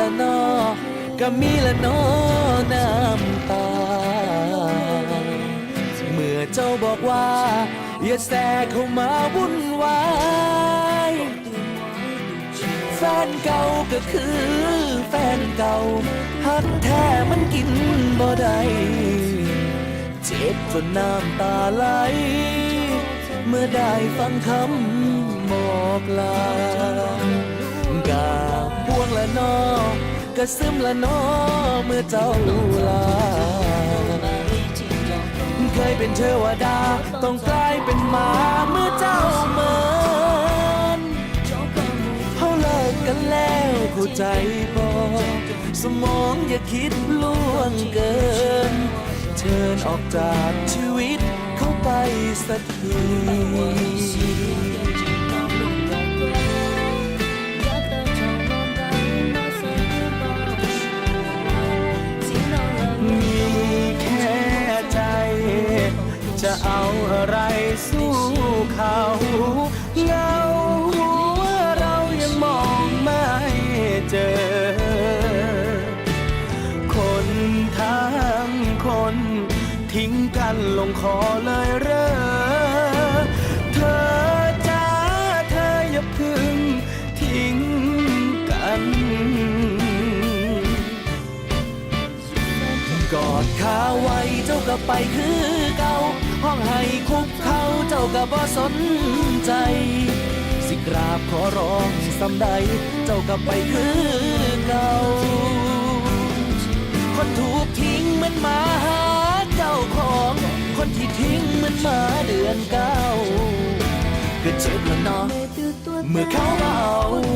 ละนอก็มีละนอน้ำตาเมื่อเจ้าบอกว่าอย่าแทรกเข้ามาวุ่นวายแฟนเก่าก็คือแฟนเก่าหักแท้มันกินบ่ได้เจ็บจนน้ำตาไหลเมื่อได้ฟังคำบอกลากาบวงละนอกระซึมละนอเมื่อเจ้าลาเคยเป็นเทวดาต้องกลายเป็นหมาเมื่อเจ้าเมินเขาเลิกกันแล้วเข้าใจบอกสมองอย่าคิดล่วงเกินเชิญออกจากชีวิตเข้าไปสักทีจะเอาอะไรสู้เขาเงาว่าเรายังมองไม่เจอคนทั้งคนทิ้งกันลงคอเลยเร่อเธอจ้าเธออย่าพึ่งทิ้งกันกอดขาไว้เจ้าก็ไปคือเก่าห้องให้คุกเขาเจ้าก็บ่สนใจสิกราบขอร้องสำใดเจ้าก็ไปคือเก่าคนถูกทิ้งเหมือนหมาหาเจ้าของคนที่ทิ้งเหมือนหมาเดือนเก้าก็เจ็บละเนาะเมื่อเขามาเอา